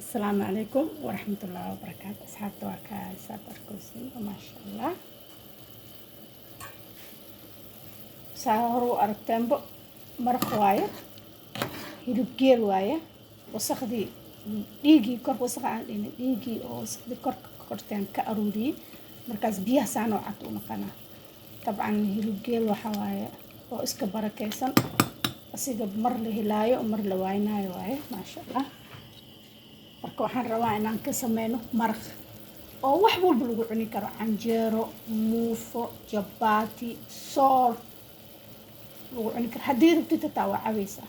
السلام عليكم ورحمة الله وبركاته. أصحابتي وكاسات أركوسين ما شاء الله ساهروا أركتنبو مرق واية هيلوب جيل واية وسخدي ديجي كور وسخ عندنا ديجي أو سخدي كور كورتين كأرودي مركز بيها سانو عطونا قناة. طبعا هيلوب جيل وحواية وإسك بركيسن أسيق بمر لهلاية ومر لوايناي واية ما شاء الله. marka waxaan rabaa inaan ka sameeyno maraq oo wax walba lagu cuni karo canjeero muufo jabati soor lagu cuni karo haddii rabtid taa waa cabaysa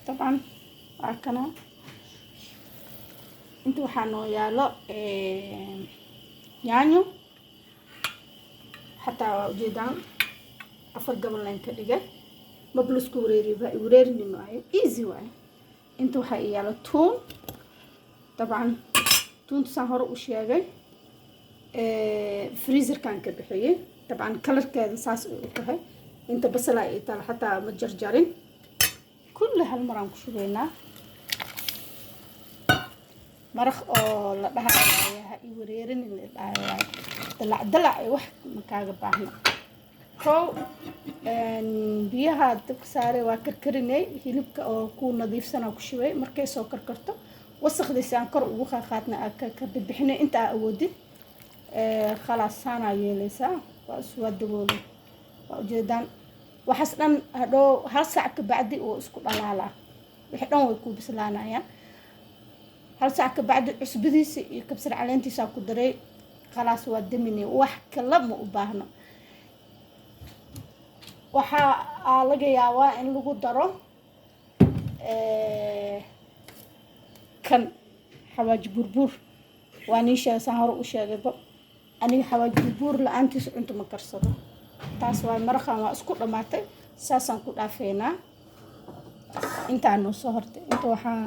طبعا akana inta waxaa noo yaalo yaanyo xataa ujeedaan afar gabalan ka dhigay mablusku wareerinino ay easy way inta waxaa yaalo tuun طبعا تونت سهر وشياغي فريزر كان كبحيه طبعا كلر كذا ساس وكهي انت بصلا ايتال حتى ما تجرجرين كل هالمرام كشوينا مرخ او لا دها هاي وريرين دلع wax ma kaaga baahna ko biyaha dabka saare waa karkarinay hilibka oo ku nadiifsan ku shubay markay soo karkarto wasaqdiisa aan kor ugu qaadna ka bixinay inta awoodid khalaas sana yeelaysa waa soo daboolo waa ujeedaan waxaas dhan hadoo hal saac ka bacdi oo isku dhalaala wixii dhan way ku bislaanayaan hal saac ka bacdi cusbadiisa iyo kabsar caleentiisa ku daray khalaas waa daminay wax kala ma u baahno waxa laga yaabaa in lagu daro kan xawaaj burbur waanisha sahar u sheegayba aniga xawaaj burbur la'aantiis cunto ma karsado taas waa maraqan waa isku dhamaatay saasan ku dhaafeena inta aanu soo hortay inta waxaa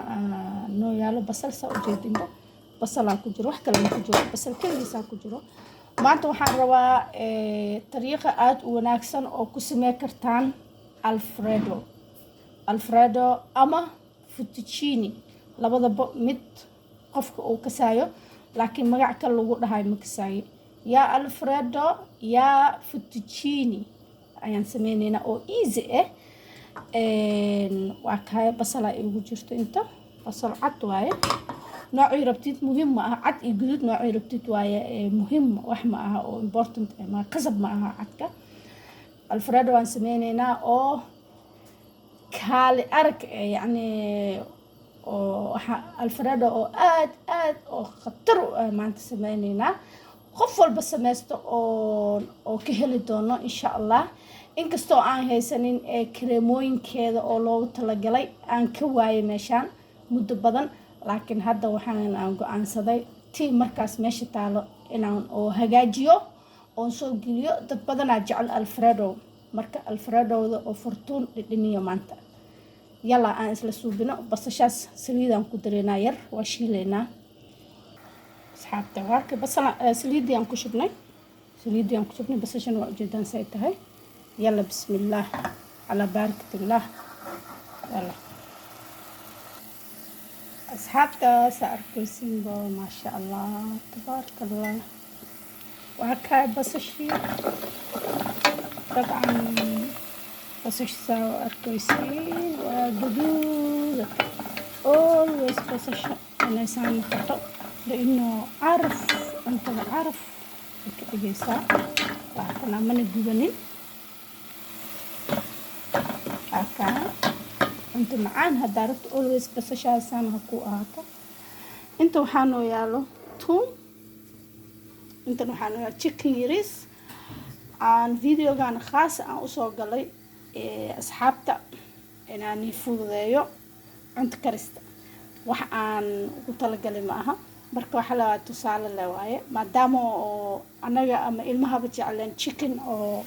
noo yaalo basal saa u jeedinba basal ku jiro wax kale ma ku jiro basal kaligiisa ku jiro maanta waxaan rabaa tariiqa aad u wanaagsan oo ku sameey kartaan alfredo ama fettuccine labadaba mid qofka uu kasaayo laakiin magac kale lagu dhahay ma kasaayo yaa alfredo yaa fettuccine ayaan sameynayna oo easy waa kaay basala ugu jirto inta basal cad waaye noocii rabtid muhiim ma aha cad iyo guduud noocii rabtid waaye muhiim wax ma aha oo important ma qasab ma aha cadka alfredo waan sameynayna oo kaali arag yani alfredo oo aad oo khatar maanta sameynayna qof walba sameysto oo ka heli doono insha Allah inkastoo aan haysanin kreemooyinkeeda oo loogu talagalay aan ka waayay meeshaan muddo badan laakiin hadda waxaan go'aansaday tii markaas meesha taalo inaan oo hagaajiyo oo soo geliyo dad badan aa jecel alfredo marka alfredooda oo fortuun dhidhiniyo maanta yalla aan isla suubino basashaas saliidaan ku dareynaa yar waa shiileynaa asxaabta warka basala saliidaan ku shubnay basashan waa ujeedaan say tahay yalla bismillah ala barakatillah yalla asxaabta saarkaysin bo ma sha Allah tabarakallah waa ka basashi طبعا بصش ساو أركويسي وجدود always بصش أنا سامي خطأ لأنه عارف أنت عارف الكيسة وأنا من الجبنين أكا أنت معان هدارت always بصش سامي هكو أكا أنت وحانو يالو توم أنت وحانو يالو chicken يريس aan videogan khaas aan u soo galay asxaabta inaan fududeeyo cunto karista wax aan ugu talagalay ma aha marka waxa la tusaale la waaye maadaama oo anaga ama ilmaha jeclaan chicken oo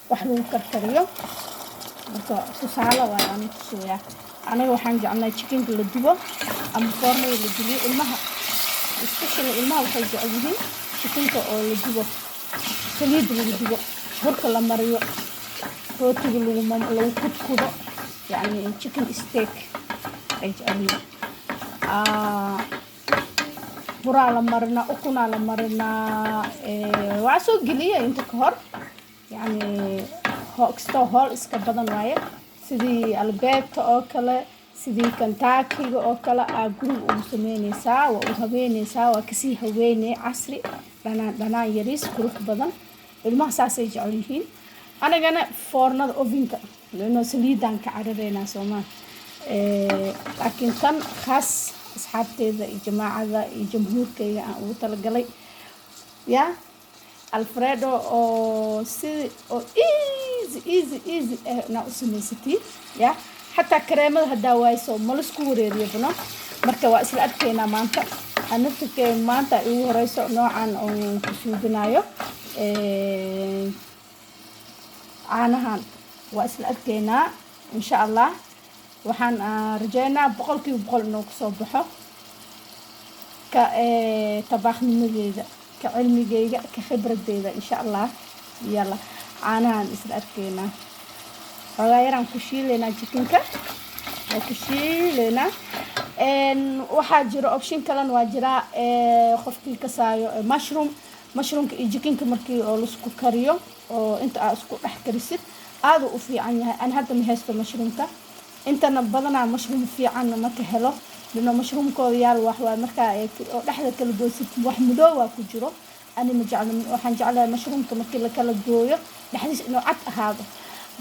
wax lagu karkariyo marka tusaale waa aan tusayaa anaga waxaan jeclaa chicken la dubo ama foorno la dubo ilmaha especially ilmaha waxay jecel yihiin chicken oo la dubo saliid lagu dubo horka la mariyo rootiga lagu kudkudo يعني chicken steak ay jecel buraa la marinaa, ukunaa la marinaa. Waa soo geliya inta ka hor yani kastoo hool iska badan waaye sidii albeebta oo kale sidii kantaakiga oo kale aa guriga ugu sameynaysaa waa u habeynaysaa waa kasii habeynay casri dhanaan yariis qurux badan ilmaha saasay jecel yihiin anagana foornada ovenka lano saliidaan ka carareynaa soomaa laakiin tan khaas asxaabteeda iyo jamaacada iyo jamhuurkayga aan ugu talagalay ya alfredo oo easy na u samaysatid ya حتى كريمة هدا وايسو ملسكو وريريو بنا مركا واسلا أدكينا مانتا هنفتك مانتا إيوه ريسو نوعا أو كسودنايو عانهان واسلا أدكينا إن شاء الله وحان رجينا بقولكي وبقول إنو كصوبحو كطباخ من جيدة كعلمي جيدة كخبرة جيدة إن شاء الله يلا عانهان اسلا أدكينا وغيران كشيلنا جيكنكا وكشيلنا waxaa jiro option kale waa jira qofkii ka saayo mushroomka iyo jikinka markii oo la isku kariyo oo inta aad isku dhex karisid aad u fiican yahay aan hadda ma haysto mushroomka intana badanaa mushroom fiican ma ka helo lana mushroomkooda yaal wax waa marka oo dhexda kala goosid wax madow waa ku jiro ani ma jeclo waxaan jeclahay mushroomka markii la kala gooyo dhexdiisa inuu cad ahaado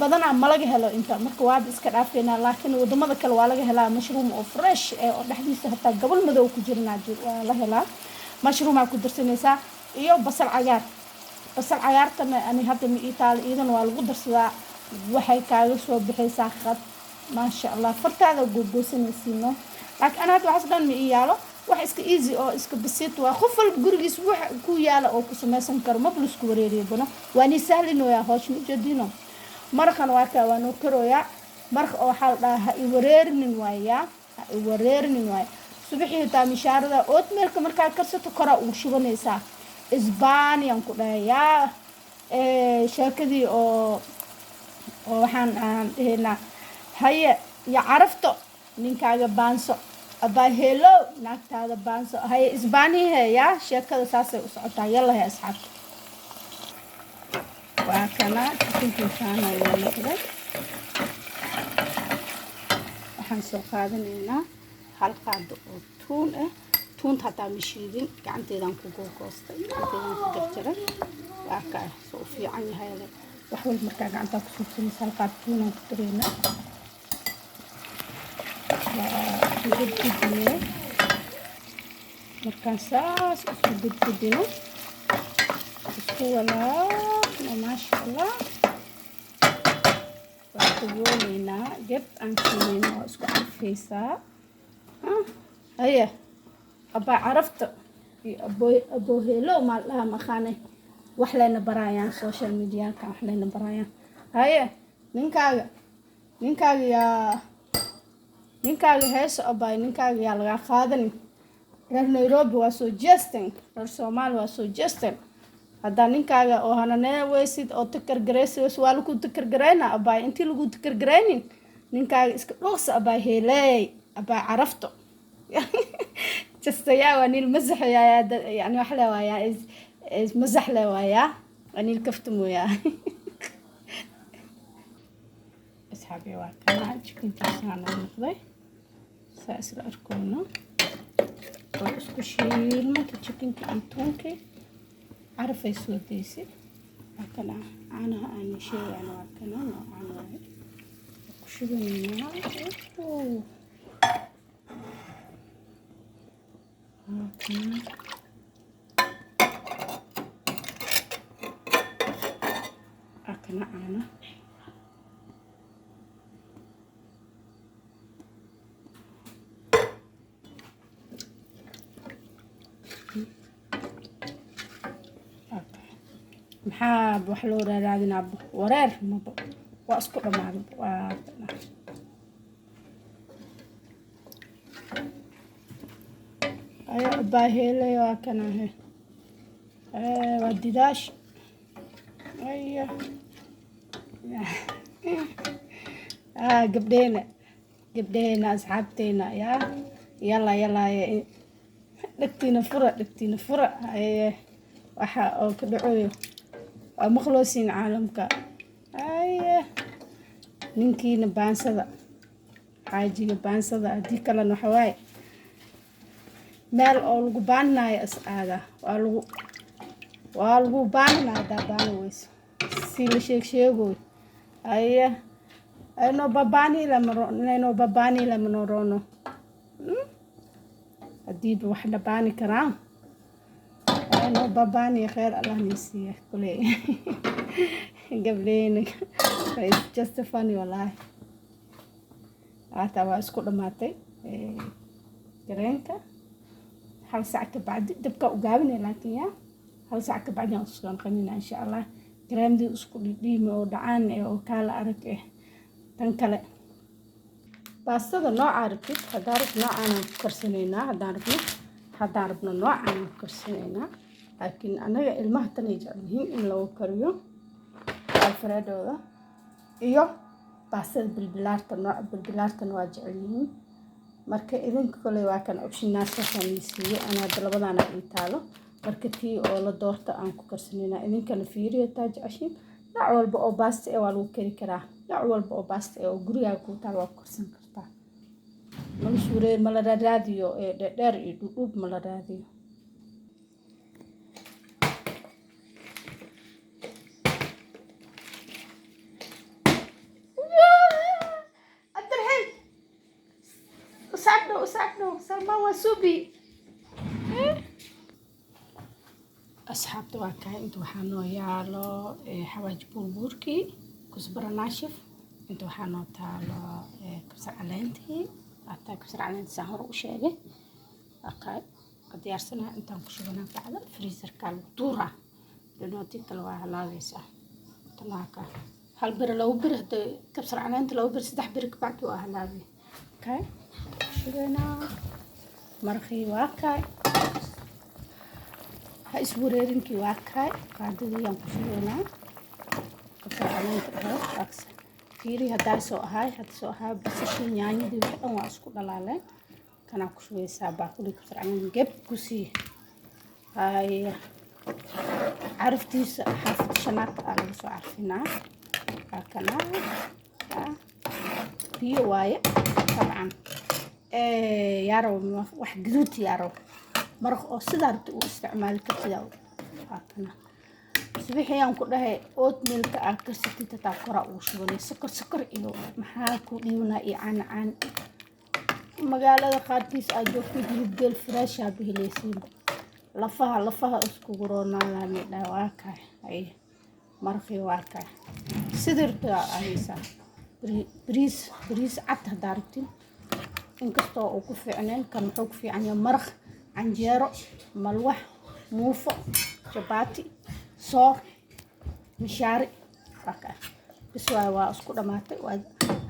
بدنا ما لقى هلا أنت مركو واحد إسكت عارفينه لكن وضم هذا كل واحد هلا مشروم أو فريش أو حديث حتى قبل ما ذو كجرنا جر ولا هلا مشروم أكو درسني سا إيوه بس العيار تم أنا هذا من إيطاليا إذا والقدر سوا وحي كايس وبحيس أخذ ما شاء الله فرت هذا الجوز نسينه لكن أنا هذا حسنا من إياله واحد إسك إيزي أو إسك بسيط وخف الجرجس واحد كوياله أو كسمة سنكر ما بلس كوريري بنا واني سهل إنه يا هاش مجدينه markan waa ka waanu karoya marka oo xal dhaha i wareernin waaya subaxii taa mishaarada ood meelka marka karsato kora uu shubanaysa isbaaniyan ku dhaya sheekadii oo waxaan dhehna haye ya carafto ninkaaga baanso aba hello naagtaada baanso haye isbaanihe ya sheekada saasay u socotaa yalla hay asxaabta وأكنا كنت كان ولا كذا وحنسوق هذا لنا حلقة تون حتى مشيدين كعنتي دان كوكو كوستا كعنتي دان كجرجرة وأكا صوفي عني هذا وحول مركا كعنتا كسوتين حلقة تون كترينا وجد كديه مركا ساس وجد كديه ولا ما شاء الله وأقولنا جبت أنتين وأسكو عفيسة هيا أبا عرفت أبو هيلو ما لها مخانة وحلينا برايان سوشيال ميديا كان وحلينا برايان هيا نينكاغي هيس أبا نينكاغي يالغا خادني reer Nairobi waa soo jesting reer Soomaali waa soo jesting هذا نينكاga oo hanane weysid oo tikar gareysid waa lagu tikar gareyna abay intii lagu tikar gareynin ninkaaga iska dhooqsa abay heelay abay carafto تستيا واني المزح يعني واحلى ويا مزح له ويا واني الكفتم ويا اصحابي واكل chicken كيسان نقضي ساسر اركونا واسكو شيل ما chicken كيتونكي عارفه يسود ديسي اكل انا شيء انا واكل انا شو بنينا أكنا أنا محاب وحلورة رادنا ورير مبو واسكت مع أيوة باهيلي وكنا هي وديداش أيوة قبلينا أصحابتنا يا يلا يلا dhegtiina fura waxa oo ka dhacayo waa maqloosiin caalamka ninkiina baansada xaajiga baansada hadii kalena waxa waaye meel oo lagu baanayo asaada waa lagu baanayo daabaan weyso si la sheego ayno babaani la manorono hadii wax dhabaani karaan ayno babaani khair Allah nisiya kulay gabdheena it's just funny wallahi waa isku dhamaatay gareenka hal saac ka bacdi dabka u gaabinay laakiin ya hal saac ka bacdi aan isku qanina insha Allah gareemdi isku dhidhiimo oo dhacaan oo kala arag tan kale baastada nooca rabtid hadaan noocaan karsaneynaa hadaan rabno noocaan karsaneynaa laakiin anaga ilmaha tan ay jecel yihiin in loo kariyo alfredoda iyo baastada bilbilaarta waa jecel yihiin marka idinka kale waa kan optionaas sameeyay ana labadana ay taalo marka tii oo la doorto aan ku karsaneynaa idinkana fiiriyo taaj ashin nooc walba oo baasta waa lagu kari karaa nooc walba oo baasta oo guriga ku taal waa karsan kartaa masuure mala raadiyo dheer iyo dhudhub mala raadiyo usacno salma wasubi أصحابتي وكاي انتو حانو يالو حواج بوربوركي كزبرة ناشف انتو حانو تالو كبسر علينتي أتا كبسر علينتي سهر وشيغي أقاي قد يارسنها انتو نكشوغنا بعد فريزر كالو دورة لأنو تيكالوا هلاويسا تلاكا هل بر لو بر كبسر علينتي لو بر سدح برك بعد وهلاوي أوكي شوغنا مرخي واكاي ha isbureerinkii waa kaay qaadadii aan ku shubaynaa kabsarcaleenta aks fiiri haddaa soo ahaa basashii yaanyadii wax dhan waa isku dhalaaleen kanaa ku shubaysaa baaquli kabsarcaleen geb ku sii haya caraftiisa xaafid shanaad aa laga soo carfinaa kana biyo waaye tabcan yarow wax gaduud yarow maraq oo sidaa rabta u isticmaali kartaa haatana subaxiyaan ku dhahay oatmeal-ka aad karsatid taa kora uu shubanay sokor iyo maxaa ku dhiibnaa iyo caan magaalada qaarkiis aad joogtid hilib fresh ah bihilaysiin lafaha isku guroonaadaan waa kaay ay maraqii waa kaay sidirta aysa bariis cad hadaa rabtid inkastoo uu ku fiicneen kan wuxuu ku fiican yahay maraq canjeero malwax muufo jabati soor mishaari baka biswa waa isku dhamaatay waa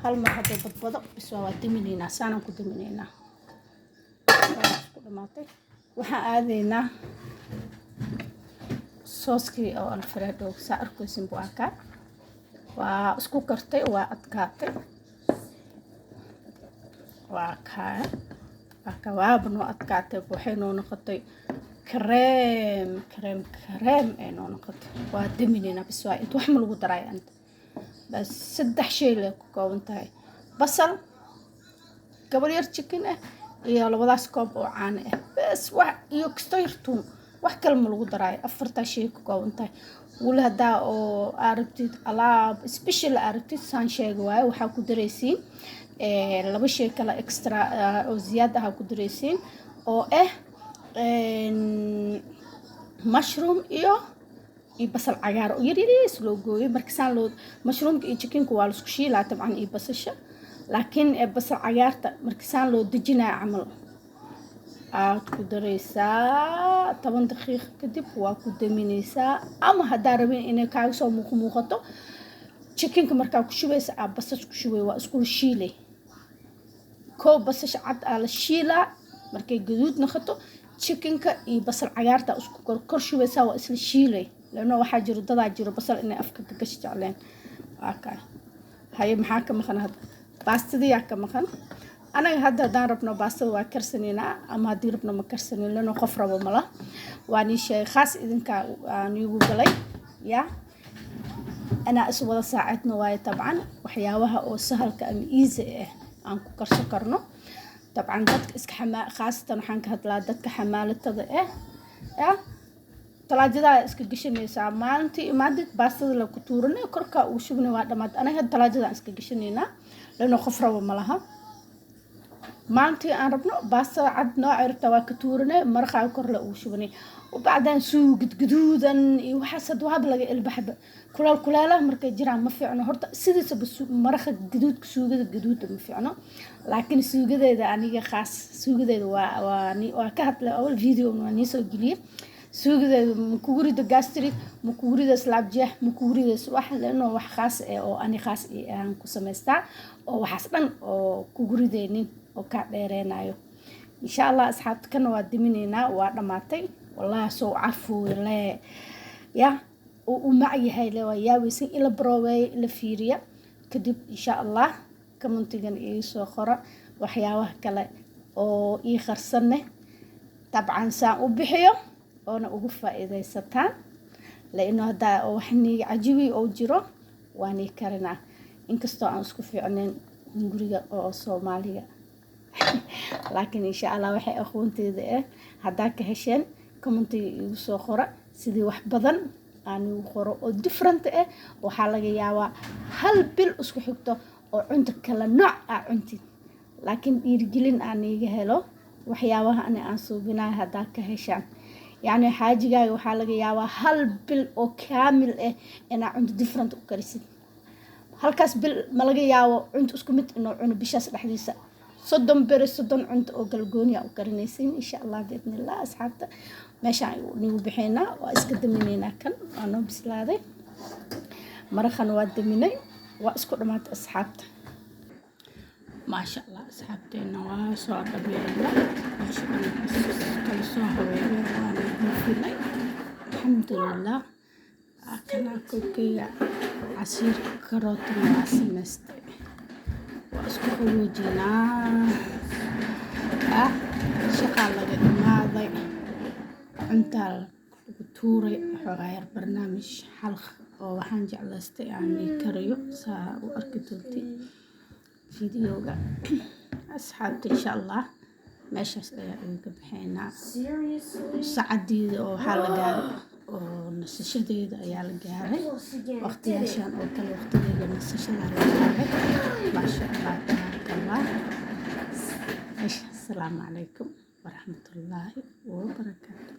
hal mar hadda badbado biswa waa diminayna saanan ku diminayna isku dhamaatay waxaan aadaynaa sooskii oo alfredo saarkoosin buaka waa isku kartay waa adkaatay waa kaa akawaabno adkaatay waxay noo noqotay كريم إنه نقط وادمينينا بسواء أنت وحمل وضراي أنت بس سدح شيء لك كونتاي بصل قبل يرتشكنه يلا وضع سكوب وعانه بس واحد يكستيرتون واحد كلمة الوضراي أفرت شيء كونتاي ولا دا أو أرتيت ألعاب سبيشال أرتيت سان شيء جواي وحاكو دريسين لما شيء كلا إكسترا أو زيادة هاكو دريسين أو مشروم iyo basal cagaar oo yariis loo gooyay markasaan loo mushroomka iyo chickenka waa la isku shiilaa tabcan iyo basasha laakiin basal cagaarta markasaan loo dejinaa camal aad ku dareysaa 10 daqiiqo kadib waa ku daminaysaa ama hadaa rabin inay kaaga soo muuqato chickenka markaa ku shubaysa basasha ku shubay waa isku shiilay koo basasha cad la shiilaa markay gaduud noqoto chickenka iyo basal cagaarta isku kor shubaysaa waa isla shiilay لأنه واحد جرو ضد جرو بصل إني أفكر تكشت علين أوكي هاي محاكم مخن هذا باستدي ياك مخن anaga hadda haddaan rabno baastada waa karsanaynaa ama haddii rabno ma karsanin lano qof rabo mala waa nii sheegay khaas idinka aan iigu galay ya anaa is wada saacidna waaye dabcan waxyaabaha oo sahalka ama easy ah aan ku karsan karno dabcan dadka iska khaasatan waxaan ka hadlaa dadka xamaalatada ah ya talaajada iska gashanaysaa maalintii imaadid baastada la ku tuuranay korka uu shubnay waa dhamaad anaga talaajada iska gashanaynaa lano qof rabo malaha maalintii aan rabno baastada cad nooca rabta waa ka tuuranay maraqa kor la uu shubnay وبعدين سو قدودن وحسد وهاب لقى البحب كلها مركز جيران ما فيعنو هرتا سيدس بس مرخ قدود سوق قدود ما فيعنو لكن سوق ده أنا خاص سوق ده واني وكهت أول فيديو واني سو جليه سوق ده مكوري ده جاستري مكوري ده سلاب جه مكوري ده سواح لأنه وح خاص أو أنا خاص أنا كسمستا أو حسنا أو كوري ده نين أو كعبيرين أيو إن شاء الله أصحاب كانوا قدميننا وعدماتي والله سو عفو لا يا ومعي هاي لو يا ويسين إلى بروي إلى فيريا كدب إن شاء الله كمان تيجن إيه سو خرا وحياوه كلا أو إيه خرسنة طبعا ساعة وبحيو أنا أوقف إذا ستان لأنه هذا وحني عجيبي أو جرو واني كرنا إنك استوى أسكفي عنين نقولي أو صومالية لكن إن شاء الله وحي أخوانتي ذا هداك هشين كومنتي يوسو خورا سيدي wax badan aan u qoro oo different ah waxa laga yaabaa hal bil isku xigto oo cunto kala nooc ah cuntid laakiin dhiirgelin aan iga helo waxyaabaha aan suubinahay hadaa ka heshaan yani xaajigaaga waxa laga yaabaa hal bil oo kaamil ah in cunto different u karisid halkaas bil ma laga yaabo cunto isku mid inuu cuno bishaas dhaxdiisa صدم بري صدم عند أوكالجونيا أوكارنيسين إن شاء الله بإذن الله أصحابته ماشي نيو بحينا وأسكت منينا كان أنا بسلادي مرخن واد مني وأسكت مات أصحابته ما شاء الله أصحابتي إنه صار بيلا ما شاء الله كل صهر وأنا فيني الحمد لله أكل كوكي عصير كروت وعسمستي واسكو وجينا شقالة ماضي انت توري غير برنامج حلق وحان جعلستي يعني كريو سا واركتلتي فيديوغا اصحابتي ان شاء الله ماشي بحينا سعدي وحالقا ونسشديد ayaa la gaaray waqtiyaashan oo kale waqtigeeda nasashada la gaaray ma sha Allah tabarakallah assalamu alaykum wa rahmatullahi wa barakatuh